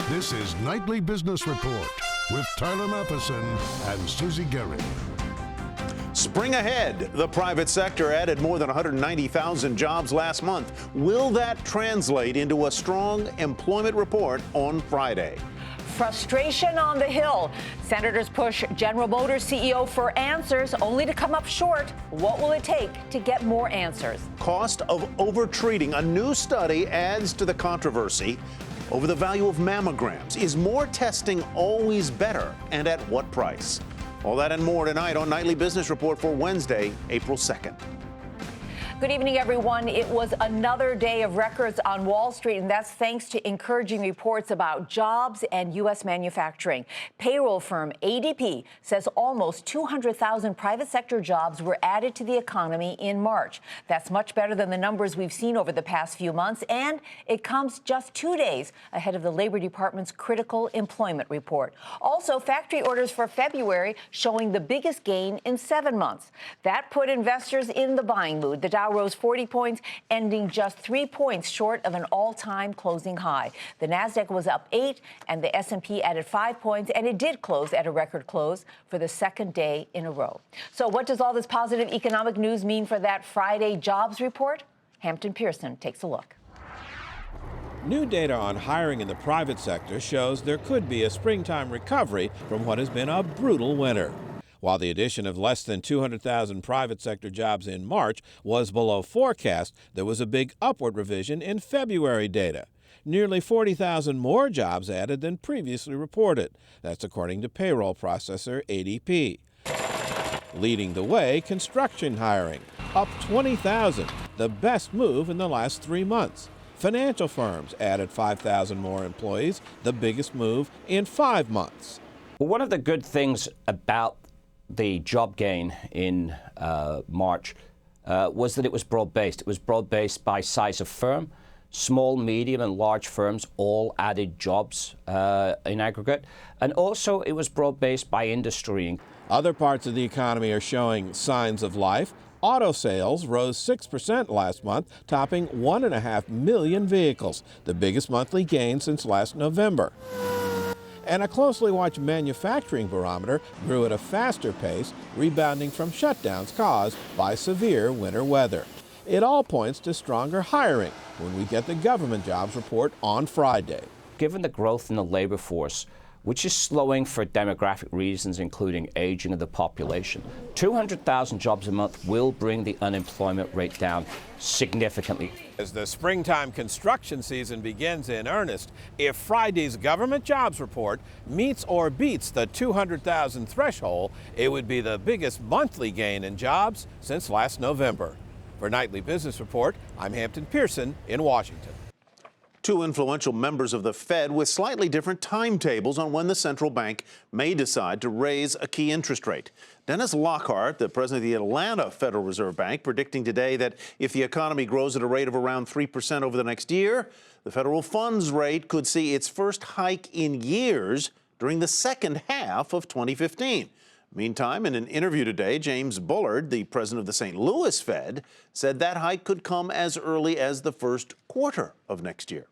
This is Nightly Business Report with Tyler Matheson and Susie Gehring. Spring ahead, the private sector added more than 190,000 jobs last month. Will that translate into a strong employment report on Friday? Frustration on the Hill. Senators push General Motors CEO for answers, only to come up short. What will it take to get more answers? Cost of overtreating. A new study adds to the controversy over the value of mammograms. Is more testing always better, and at what price? All that and more tonight on Nightly Business Report for Wednesday, April 2nd. Good evening, everyone. It was another day of records on Wall Street, and that's thanks to encouraging reports about jobs and U.S. manufacturing. Payroll firm ADP says almost 200,000 private sector jobs were added to the economy in March. That's much better than the numbers we've seen over the past few months, and it comes just 2 days ahead of the Labor Department's critical employment report. Also, factory orders for February showing the biggest gain in 7 months. That put investors in the buying mood. The Dow rose 40 points, ending just 3 points short of an all-time closing high. The Nasdaq was up 8, and the S&P added 5 points, and it did close at a record close for the second day in a row. So what does all this positive economic news mean for that Friday jobs report? Hampton Pearson takes a look. New data on hiring in the private sector shows there could be a springtime recovery from what has been a brutal winter. While the addition of less than 200,000 private sector jobs in March was below forecast, there was a big upward revision in February data. Nearly 40,000 more jobs added than previously reported. That's according to payroll processor ADP. Leading the way, construction hiring, up 20,000, the best move in the last 3 months. Financial firms added 5,000 more employees, the biggest move in 5 months. Well, one of the good things about the job gain in March was that it was broad-based. It was broad-based by size of firm. Small, medium, and large firms all added jobs in aggregate. And also, it was broad-based by industry. Other parts of the economy are showing signs of life. Auto sales rose 6% last month, topping 1.5 million vehicles, the biggest monthly gain since last November. And a closely watched manufacturing barometer grew at a faster pace, rebounding from shutdowns caused by severe winter weather. It all points to stronger hiring when we get the government jobs report on Friday. Given the growth in the labor force, which is slowing for demographic reasons, including aging of the population, 200,000 jobs a month will bring the unemployment rate down significantly. As the springtime construction season begins in earnest, if Friday's government jobs report meets or beats the 200,000 threshold, it would be the biggest monthly gain in jobs since last November. For Nightly Business Report, I'm Hampton Pearson in Washington. Two influential members of the Fed with slightly different timetables on when the central bank may decide to raise a key interest rate. Dennis Lockhart, the president of the Atlanta Federal Reserve Bank, predicting today that if the economy grows at a rate of around 3% over the next year, the federal funds rate could see its first hike in years during the second half of 2015. Meantime, in an interview today, James Bullard, the president of the St. Louis Fed, said that hike could come as early as the first quarter of next year.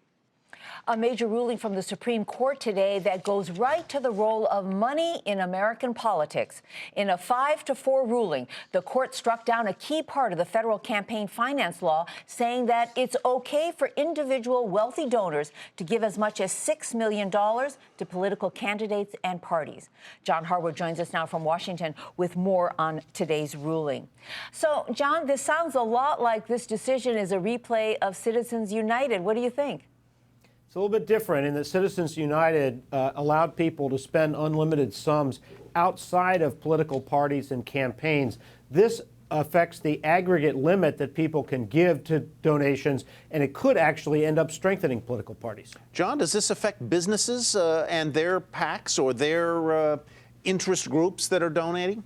A major ruling from the Supreme Court today that goes right to the role of money in American politics. In a 5-4 ruling, the court struck down a key part of the federal campaign finance law, saying that it's okay for individual wealthy donors to give as much as $6 million to political candidates and parties. John Harwood joins us now from Washington with more on today's ruling. So, John, this sounds a lot like this decision is a replay of Citizens United. What do you think? It's a little bit different in that Citizens United allowed people to spend unlimited sums outside of political parties and campaigns. This affects the aggregate limit that people can give to donations, and it could actually end up strengthening political parties. John, does this affect businesses and their PACs or their interest groups that are donating?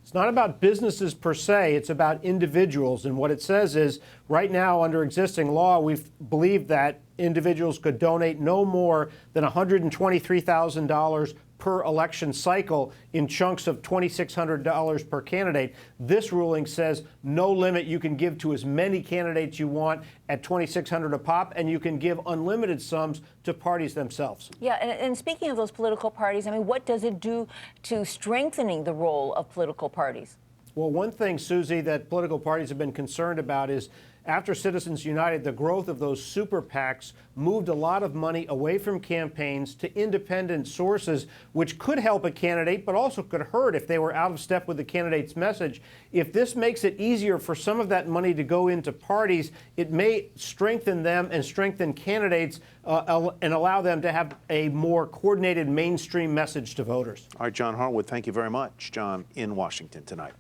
It's not about businesses per se, it's about individuals. And what it says is, right now, under existing law, we've believed that individuals could donate no more than $123,000 per election cycle in chunks of $2,600 per candidate. This ruling says no limit. You can give to as many candidates you want at $2,600 a pop, and you can give unlimited sums to parties themselves. Yeah, and speaking of those political parties, I mean, what does it do to strengthening the role of political parties? Well, one thing, Susie, that political parties have been concerned about is after Citizens United, the growth of those super PACs moved a lot of money away from campaigns to independent sources, which could help a candidate, but also could hurt if they were out of step with the candidate's message. If this makes it easier for some of that money to go into parties, it may strengthen them and strengthen candidates and allow them to have a more coordinated mainstream message to voters. All right, John Harwood, thank you very much. John in Washington tonight.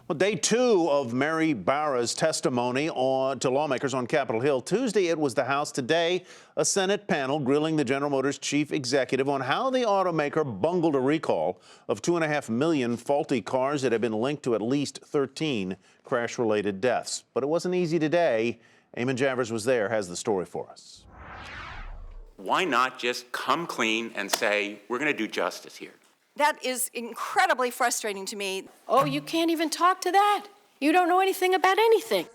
Well, day 2 of Mary Barra's testimony to lawmakers on Capitol Hill. Tuesday, it was the House. Today, a Senate panel grilling the General Motors chief executive on how the automaker bungled a recall of 2.5 million faulty cars that have been linked to at least 13 crash-related deaths. But it wasn't easy today. Eamon Javers was there, has the story for us. Why not just come clean and say, we're going to do justice here? That is incredibly frustrating to me. Oh, you can't even talk to that. You don't know anything about anything.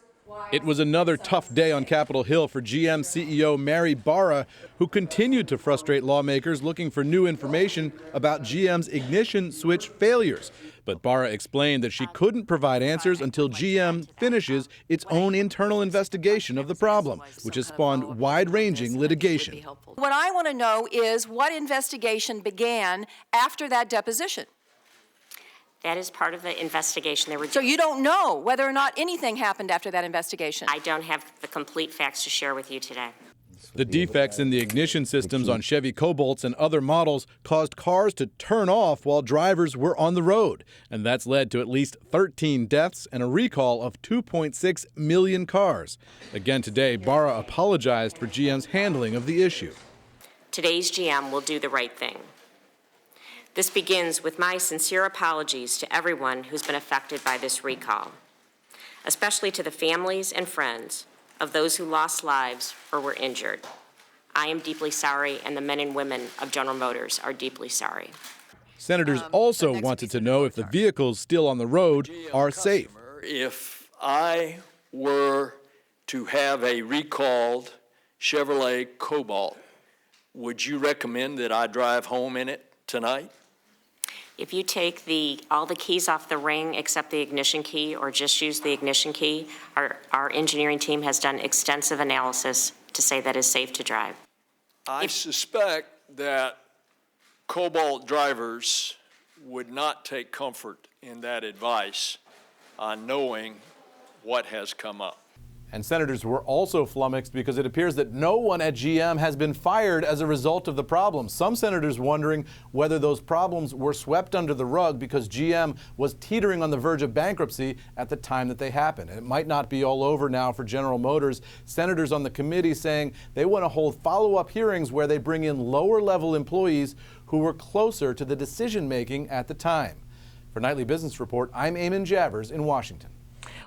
It was another tough day on Capitol Hill for GM CEO Mary Barra, who continued to frustrate lawmakers looking for new information about GM's ignition switch failures. But Barra explained that she couldn't provide answers until GM finishes its own internal investigation of the problem, which has spawned wide-ranging litigation. What I want to know is what investigation began after that deposition. That is part of the investigation. So you don't know whether or not anything happened after that investigation? I don't have the complete facts to share with you today. The defects in the ignition systems on Chevy Cobalts and other models caused cars to turn off while drivers were on the road. And that's led to at least 13 deaths and a recall of 2.6 million cars. Again today, Barra apologized for GM's handling of the issue. Today's GM will do the right thing. This begins with my sincere apologies to everyone who's been affected by this recall, especially to the families and friends of those who lost lives or were injured. I am deeply sorry, and the men and women of General Motors are deeply sorry. Senators also wanted to know if the vehicles still on the road are safe. If I were to have a recalled Chevrolet Cobalt, would you recommend that I drive home in it tonight? If you take all the keys off the ring except the ignition key, or just use the ignition key, our engineering team has done extensive analysis to say that is safe to drive. I suspect that Cobalt drivers would not take comfort in that advice on knowing what has come up. And senators were also flummoxed because it appears that no one at GM has been fired as a result of the problem. Some senators wondering whether those problems were swept under the rug because GM was teetering on the verge of bankruptcy at the time that they happened. And it might not be all over now for General Motors. Senators on the committee saying they want to hold follow-up hearings where they bring in lower-level employees who were closer to the decision-making at the time. For Nightly Business Report, I'm Eamon Javers in Washington.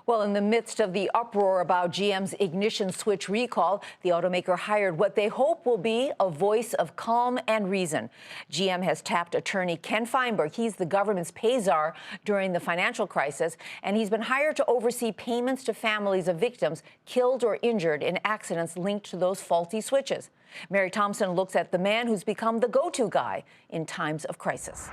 Well, in the midst of the uproar about GM's ignition switch recall, the automaker hired what they hope will be a voice of calm and reason. GM has tapped attorney Ken Feinberg. He's the government's pay czar during the financial crisis, and he's been hired to oversee payments to families of victims killed or injured in accidents linked to those faulty switches. Mary Thompson looks at the man who's become the go-to guy in times of crisis.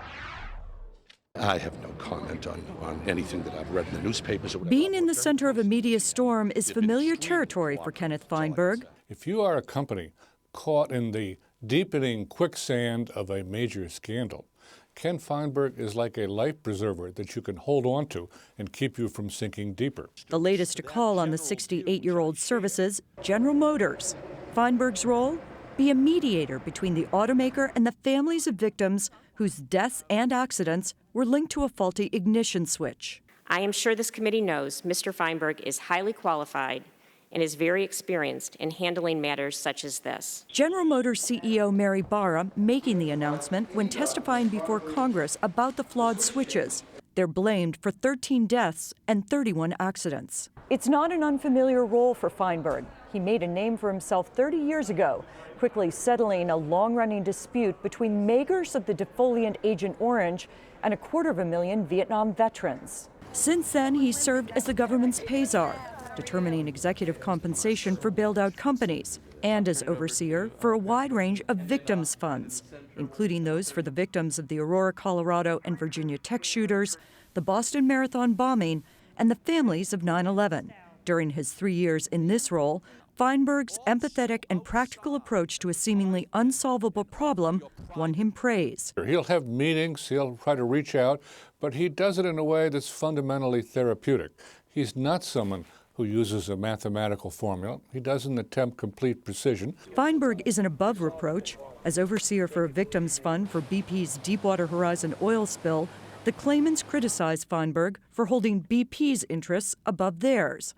I have no comment on anything that I've read in the newspapers or whatever. Being in the center of a media storm is familiar territory for Kenneth Feinberg. If you are a company caught in the deepening quicksand of a major scandal, Ken Feinberg is like a life preserver that you can hold on to and keep you from sinking deeper. The latest to call on the 68-year-old services, General Motors. Feinberg's role? Be a mediator between the automaker and the families of victims whose deaths and accidents were linked to a faulty ignition switch. I am sure this committee knows Mr. Feinberg is highly qualified and is very experienced in handling matters such as this. General Motors CEO Mary Barra making the announcement when testifying before Congress about the flawed switches. They're blamed for 13 deaths and 31 accidents. It's not an unfamiliar role for Feinberg. He made a name for himself 30 years ago, quickly settling a long-running dispute between makers of the defoliant Agent Orange and 250,000 Vietnam veterans. Since then, he served as the government's pay czar, determining executive compensation for bailed-out companies, and as overseer for a wide range of victims' funds, including those for the victims of the Aurora, Colorado, and Virginia Tech shooters, the Boston Marathon bombing, and the families of 9/11. During his 3 years in this role, Feinberg's empathetic and practical approach to a seemingly unsolvable problem won him praise. He'll have meetings, he'll try to reach out, but he does it in a way that's fundamentally therapeutic. He's not someone who uses a mathematical formula. He doesn't attempt complete precision. Feinberg isn't above reproach. As overseer for a victims fund for BP's Deepwater Horizon oil spill, the claimants criticize Feinberg for holding BP's interests above theirs.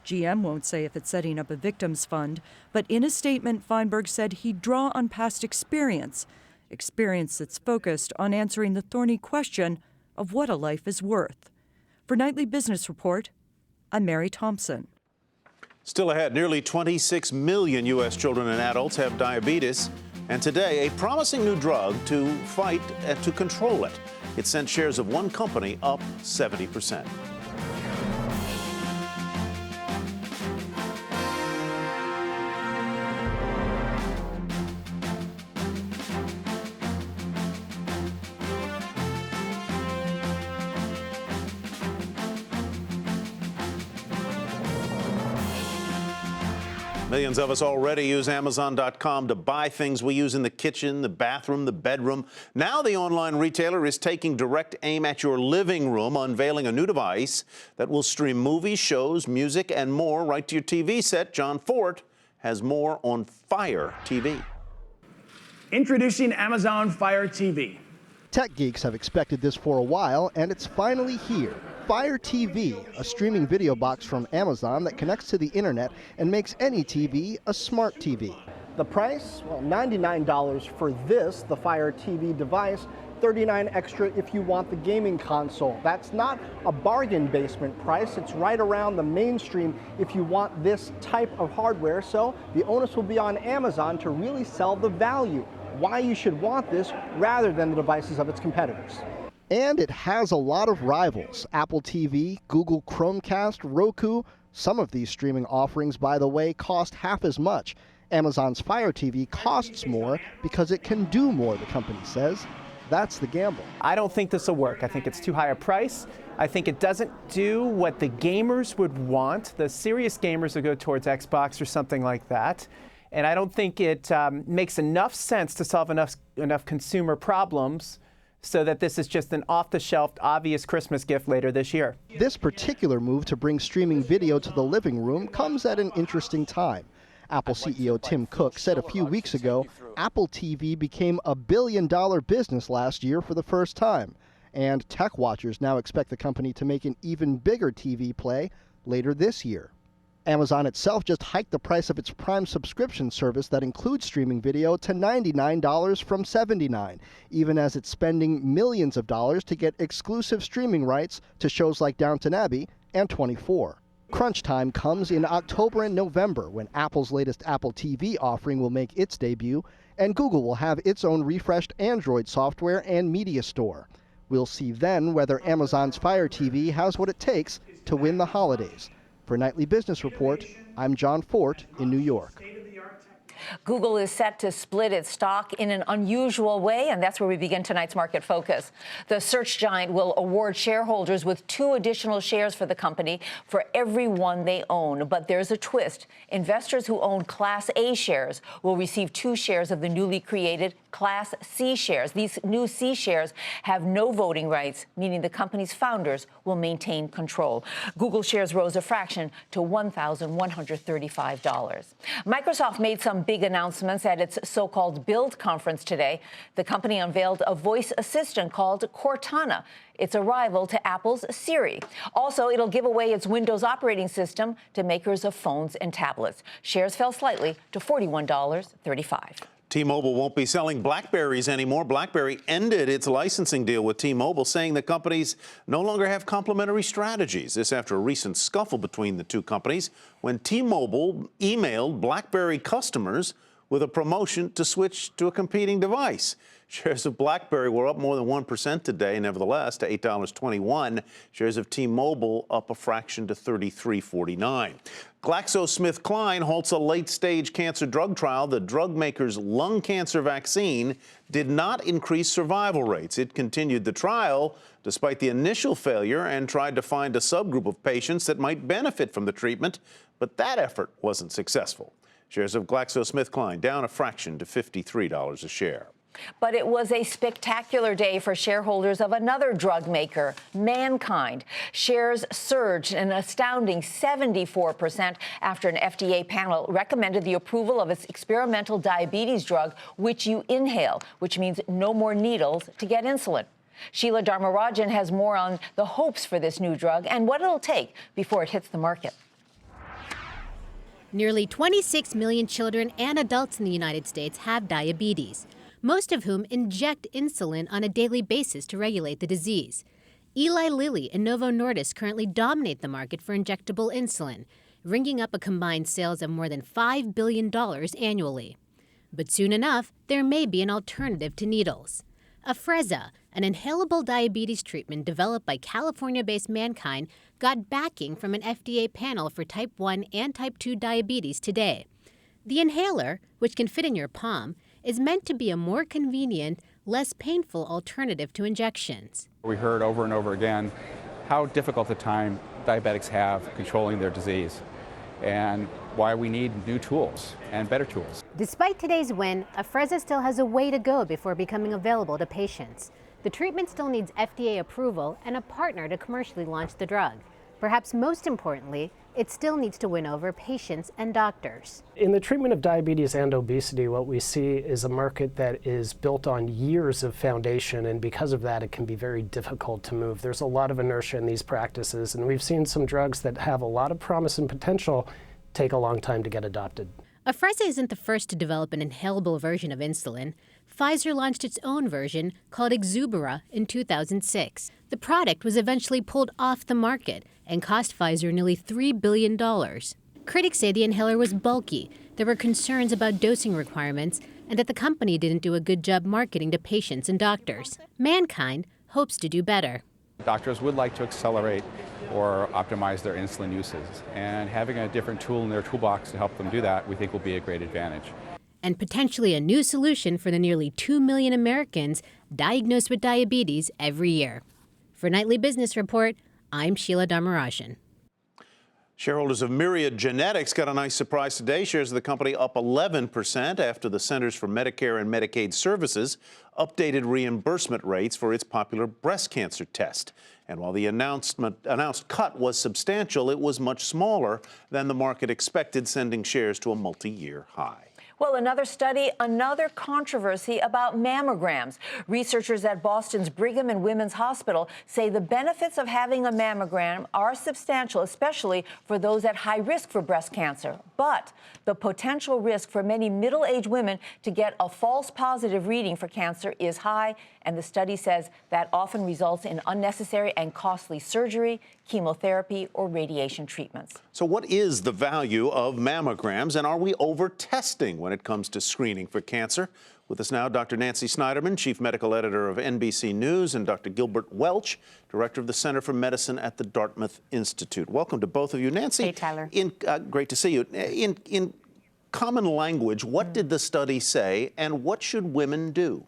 GM won't say if it's setting up a victims fund, but in a statement, Feinberg said he'd draw on past experience that's focused on answering the thorny question of what a life is worth. For Nightly Business Report, I'm Mary Thompson. Still ahead, nearly 26 million U.S. children and adults have diabetes, and today a promising new drug to fight and to control it. It sent shares of one company up 70%. Millions of us already use Amazon.com to buy things we use in the kitchen, the bathroom, the bedroom. Now the online retailer is taking direct aim at your living room, unveiling a new device that will stream movies, shows, music, and more right to your TV set. John Fort has more on Fire TV. Introducing Amazon Fire TV. Tech geeks have expected this for a while, and it's finally here. Fire TV, a streaming video box from Amazon that connects to the internet and makes any TV a smart TV. The price? Well, $99 for this, the Fire TV device, $39 extra if you want the gaming console. That's not a bargain basement price. It's right around the mainstream if you want this type of hardware. So the onus will be on Amazon to really sell the value, why you should want this rather than the devices of its competitors. And it has a lot of rivals. Apple TV, Google Chromecast, Roku. Some of these streaming offerings, by the way, cost half as much. Amazon's Fire TV costs more because it can do more, the company says. That's the gamble. I don't think this will work. I think it's too high a price. I think it doesn't do what the gamers would want. The serious gamers would go towards Xbox or something like that. And I don't think it makes enough sense to solve enough consumer problems so that this is just an off-the-shelf, obvious Christmas gift later this year. This particular move to bring streaming video to the living room comes at an interesting time. Apple CEO Tim Cook said a few weeks ago, Apple TV became a billion-dollar business last year for the first time. And tech watchers now expect the company to make an even bigger TV play later this year. Amazon itself just hiked the price of its Prime subscription service that includes streaming video to $99 from $79, even as it's spending millions of dollars to get exclusive streaming rights to shows like Downton Abbey and 24. Crunch time comes in October and November, when Apple's latest Apple TV offering will make its debut, and Google will have its own refreshed Android software and media store. We'll see then whether Amazon's Fire TV has what it takes to win the holidays. For Nightly Business Report, I'm John Fort in New York. Google is set to split its stock in an unusual way, and that's where we begin tonight's Market Focus. The search giant will award shareholders with 2 additional shares for the company for every one they own. But there's a twist. Investors who own Class A shares will receive 2 shares of the newly created Class C shares. These new C shares have no voting rights, meaning the company's founders will maintain control. Google shares rose a fraction to $1,135. Microsoft made some big announcements at its so-called Build conference today. The company unveiled a voice assistant called Cortana. It's a rival to Apple's Siri. Also, it'll give away its Windows operating system to makers of phones and tablets. Shares fell slightly to $41.35. T-Mobile won't be selling BlackBerries anymore. BlackBerry ended its licensing deal with T-Mobile, saying the companies no longer have complementary strategies. This after a recent scuffle between the two companies when T-Mobile emailed BlackBerry customers with a promotion to switch to a competing device. Shares of BlackBerry were up more than 1% today, nevertheless, to $8.21. Shares of T-Mobile up a fraction to $33.49. GlaxoSmithKline halts a late-stage cancer drug trial. The drug maker's lung cancer vaccine did not increase survival rates. It continued the trial despite the initial failure and tried to find a subgroup of patients that might benefit from the treatment, but that effort wasn't successful. Shares of GlaxoSmithKline down a fraction to $53 a share. But it was a spectacular day for shareholders of another drug maker, MannKind. Shares surged an astounding 74% after an FDA panel recommended the approval of its experimental diabetes drug, which you inhale, which means no more needles to get insulin. Sheila Dharmarajan has more on the hopes for this new drug and what it'll take before it hits the market. Nearly 26 million children and adults in the United States have diabetes, most of whom inject insulin on a daily basis to regulate the disease. Eli Lilly and Novo Nordisk currently dominate the market for injectable insulin, ringing up a combined sales of more than $5 billion annually. But soon enough, there may be an alternative to needles. Afrezza, an inhalable diabetes treatment developed by California-based MannKind, got backing from an FDA panel for type 1 and type 2 diabetes today. The inhaler, which can fit in your palm, is meant to be a more convenient, less painful alternative to injections. We heard over and over again how difficult a time diabetics have controlling their disease and why we need new tools and better tools. Despite today's win, Afrezza still has a way to go before becoming available to patients. The treatment still needs FDA approval and a partner to commercially launch the drug. Perhaps most importantly, it still needs to win over patients and doctors. In the treatment of diabetes and obesity, what we see is a market that is built on years of foundation, and because of that, it can be very difficult to move. There's a lot of inertia in these practices, and we've seen some drugs that have a lot of promise and potential take a long time to get adopted. Afrezza isn't the first to develop an inhalable version of insulin. Pfizer launched its own version, called Exubera, in 2006. The product was eventually pulled off the market and cost Pfizer nearly $3 billion. Critics say the inhaler was bulky, there were concerns about dosing requirements, and that the company didn't do a good job marketing to patients and doctors. MannKind hopes to do better. Doctors would like to accelerate or optimize their insulin uses, and having a different tool in their toolbox to help them do that, we think will be a great advantage. And potentially a new solution for the nearly 2 million Americans diagnosed with diabetes every year. For Nightly Business Report, I'm Sheila Dharmarajan. Shareholders of Myriad Genetics got a nice surprise today. Shares of the company up 11% after the Centers for Medicare and Medicaid Services updated reimbursement rates for its popular breast cancer test. And while the announced cut was substantial, it was much smaller than the market expected, sending shares to a multi-year high. Well, another study, another controversy about mammograms. Researchers at Boston's Brigham and Women's Hospital say the benefits of having a mammogram are substantial, especially for those at high risk for breast cancer. But the potential risk for many middle-aged women to get a false positive reading for cancer is high, and the study says that often results in unnecessary and costly surgery, chemotherapy, or radiation treatments. So what is the value of mammograms, and are we over-testing when it comes to screening for cancer? With us now, Dr. Nancy Snyderman, Chief Medical Editor of NBC News, and Dr. Gilbert Welch, Director of the Center for Medicine at the Dartmouth Institute. Welcome to both of you. Nancy, hey, Tyler. Great to see you. In common language, what did the study say, and what should women do?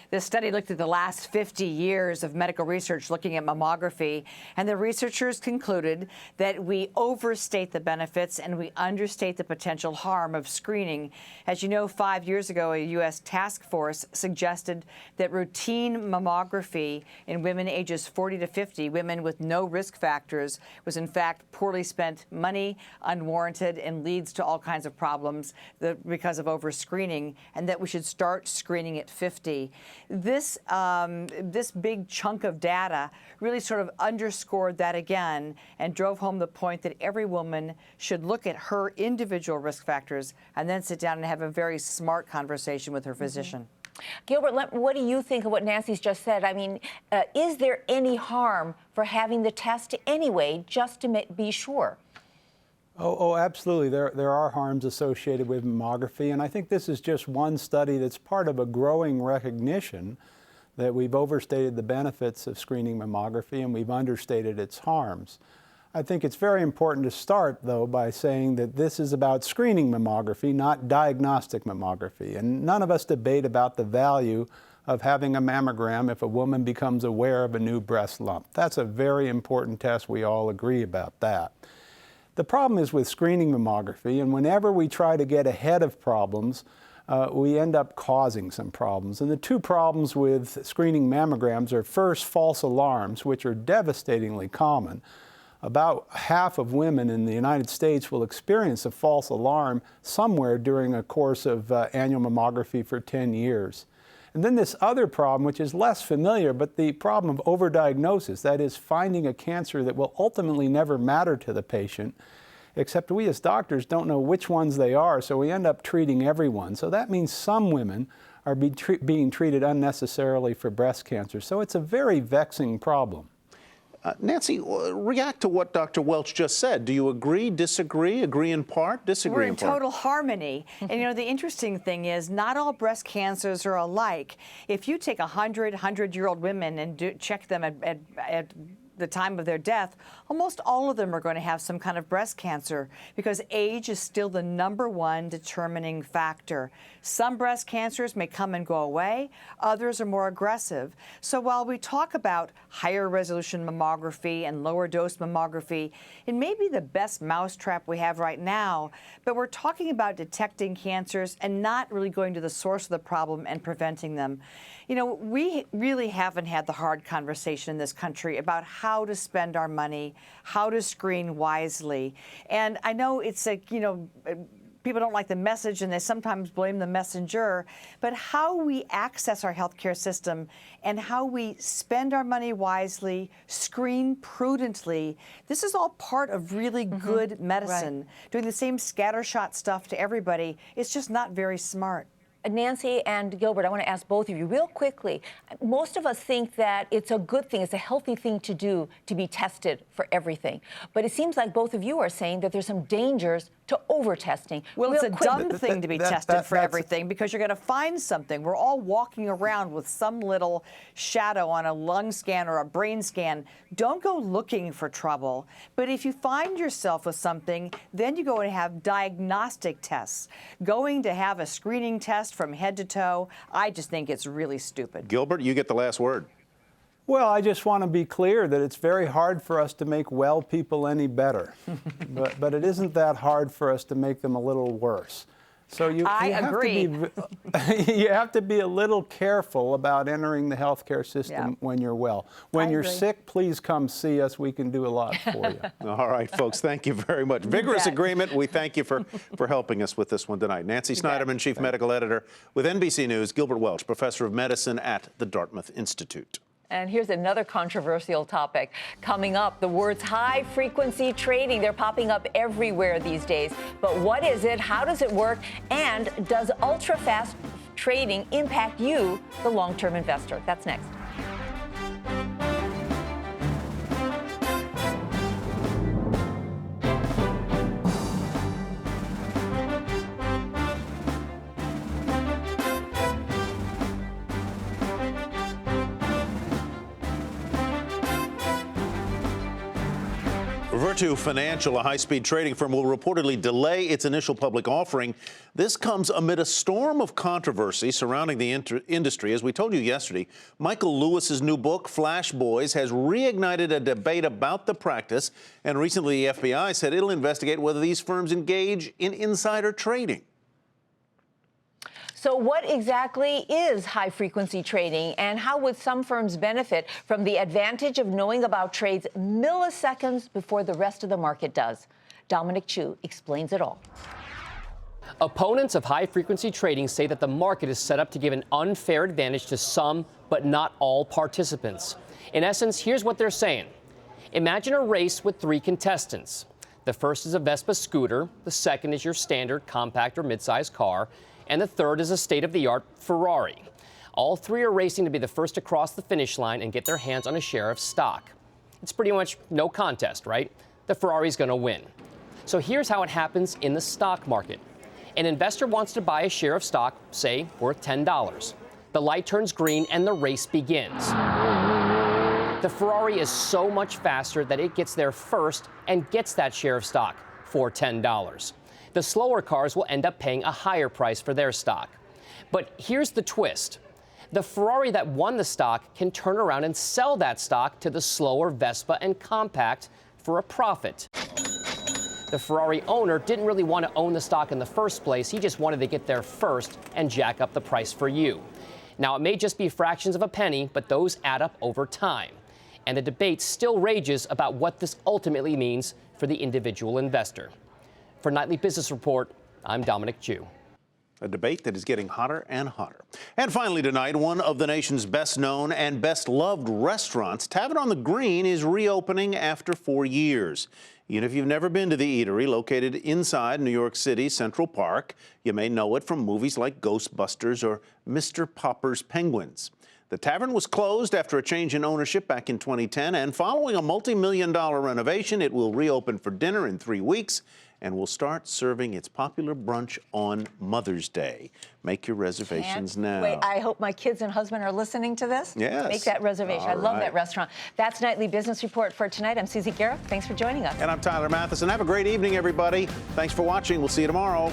This study looked at the last 50 years of medical research looking at mammography, and the researchers concluded that we overstate the benefits and we understate the potential harm of screening. As you know, 5 years ago, a U.S. task force suggested that routine mammography in women ages 40 to 50, women with no risk factors, was in fact poorly spent money, unwarranted, and leads to all kinds of problems because of overscreening, and that we should start screening at 50. this big chunk of data really sort of underscored that again and drove home the point that every woman should look at her individual risk factors and then sit down and have a very smart conversation with her physician. Gilbert, what do you think of what Nancy's just said? I mean, is there any harm for having the test anyway, just to be sure? Oh, absolutely. There are harms associated with mammography, and I think this is just one study that's part of a growing recognition that we've overstated the benefits of screening mammography and we've understated its harms. I think it's very important to start, though, by saying that this is about screening mammography, not diagnostic mammography. And none of us debate about the value of having a mammogram if a woman becomes aware of a new breast lump. That's a very important test. We all agree about that. The problem is with screening mammography, and whenever we try to get ahead of problems, we end up causing some problems. And the two problems with screening mammograms are, first, false alarms, which are devastatingly common. About half of women in the United States will experience a false alarm somewhere during a course of annual mammography for 10 years. And then this other problem, which is less familiar, but the problem of overdiagnosis, that is finding a cancer that will ultimately never matter to the patient, except we as doctors don't know which ones they are, so we end up treating everyone. So that means some women are being treated unnecessarily for breast cancer. So it's a very vexing problem. Nancy, react to what Dr. Welch just said. Do you agree, disagree, agree in part, disagree in part? We're in total harmony. And you know, the interesting thing is not all breast cancers are alike. If you take 100-year-old women and check them at the time of their death, almost all of them are going to have some kind of breast cancer because age is still the #1 determining factor. Some breast cancers may come and go away. Others are more aggressive. So while we talk about higher resolution mammography and lower dose mammography, it may be the best mousetrap we have right now, but we're talking about detecting cancers and not really going to the source of the problem and preventing them. You know, we really haven't had the hard conversation in this country about how to spend our money, how to screen wisely. And I know it's people don't like the message and they sometimes blame the messenger, but how we access our healthcare system and how we spend our money wisely, screen prudently, this is all part of really good medicine. Right. Doing the same scattershot stuff to everybody, it's just not very smart. Nancy and Gilbert, I want to ask both of you real quickly. Most of us think that it's a good thing, it's a healthy thing to do to be tested for everything. But it seems like both of you are saying that there's some dangers to over-testing. Well, it's a dumb thing to be tested for everything because you're going to find something. We're all walking around with some little shadow on a lung scan or a brain scan. Don't go looking for trouble. But if you find yourself with something, then you go and have diagnostic tests. Going to have a screening test from head to toe, I just think it's really stupid. Gilbert, you get the last word. Well, I just want to be clear that it's very hard for us to make well people any better. but it isn't that hard for us to make them a little worse. So you have to be a little careful about entering the healthcare system when you're well. When you're sick, please come see us. We can do a lot for you. All right, folks, thank you very much. Vigorous agreement. We thank you for helping us with this one tonight. Nancy Snyderman, Chief Medical Editor with NBC News. Gilbert Welch, Professor of Medicine at the Dartmouth Institute. And here's another controversial topic. Coming up, the words high-frequency trading. They're popping up everywhere these days. But what is it? How does it work? And does ultra-fast trading impact you, the long-term investor? That's next. Virtu Financial, a high-speed trading firm, will reportedly delay its initial public offering. This comes amid a storm of controversy surrounding the industry. As we told you yesterday, Michael Lewis's new book, Flash Boys, has reignited a debate about the practice, and recently the FBI said it'll investigate whether these firms engage in insider trading. So what exactly is high-frequency trading, and how would some firms benefit from the advantage of knowing about trades milliseconds before the rest of the market does? Dominic Chu explains it all. Opponents of high-frequency trading say that the market is set up to give an unfair advantage to some, but not all participants. In essence, here's what they're saying. Imagine a race with 3 contestants. The first is a Vespa scooter, the second is your standard compact or midsize car, and the third is a state-of-the-art Ferrari. All 3 are racing to be the first to cross the finish line and get their hands on a share of stock. It's pretty much no contest, right? The Ferrari's going to win. So here's how it happens in the stock market. An investor wants to buy a share of stock, say, worth $10. The light turns green and the race begins. The Ferrari is so much faster that it gets there first and gets that share of stock for $10. The slower cars will end up paying a higher price for their stock. But here's the twist. The Ferrari that won the stock can turn around and sell that stock to the slower Vespa and compact for a profit. The Ferrari owner didn't really want to own the stock in the first place. He just wanted to get there first and jack up the price for you. Now, it may just be fractions of a penny, but those add up over time. And the debate still rages about what this ultimately means for the individual investor. For Nightly Business Report, I'm Dominic Chu. A debate that is getting hotter and hotter. And finally tonight, one of the nation's best known and best loved restaurants, Tavern on the Green, is reopening after 4 years. Even if you've never been to the eatery located inside New York City's Central Park, you may know it from movies like Ghostbusters or Mr. Popper's Penguins. The tavern was closed after a change in ownership back in 2010, and following a multi-million-dollar renovation, it will reopen for dinner in 3 weeks and will start serving its popular brunch on Mother's Day. Make your reservations now. Wait, I hope my kids and husband are listening to this. Yes. Make that reservation. I love that restaurant. That's Nightly Business Report for tonight. I'm Susie Guerra. Thanks for joining us. And I'm Tyler Mathisen. Have a great evening, everybody. Thanks for watching. We'll see you tomorrow.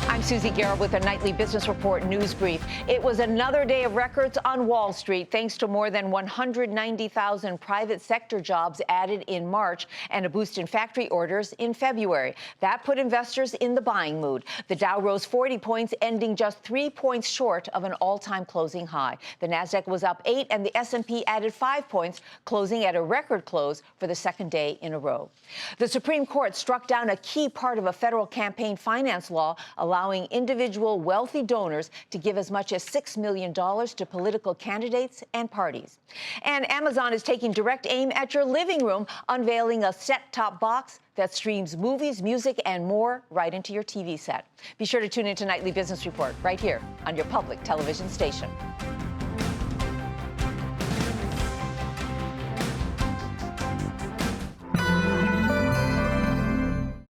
I'm Susie Guerra with a Nightly Business Report news brief. It was another day of records on Wall Street, thanks to more than 190,000 private sector jobs added in March and a boost in factory orders in February. That put investors in the buying mood. The Dow rose 40 points, ending just 3 points short of an all-time closing high. The Nasdaq was up 8, and the S&P added 5 points, closing at a record close for the second day in a row. The Supreme Court struck down a key part of a federal campaign finance law, allowing individual wealthy donors to give as much as $6 million to political candidates and parties. And Amazon is taking direct aim at your living room, unveiling a set-top box that streams movies, music, and more right into your TV set. Be sure to tune into Nightly Business Report right here on your public television station.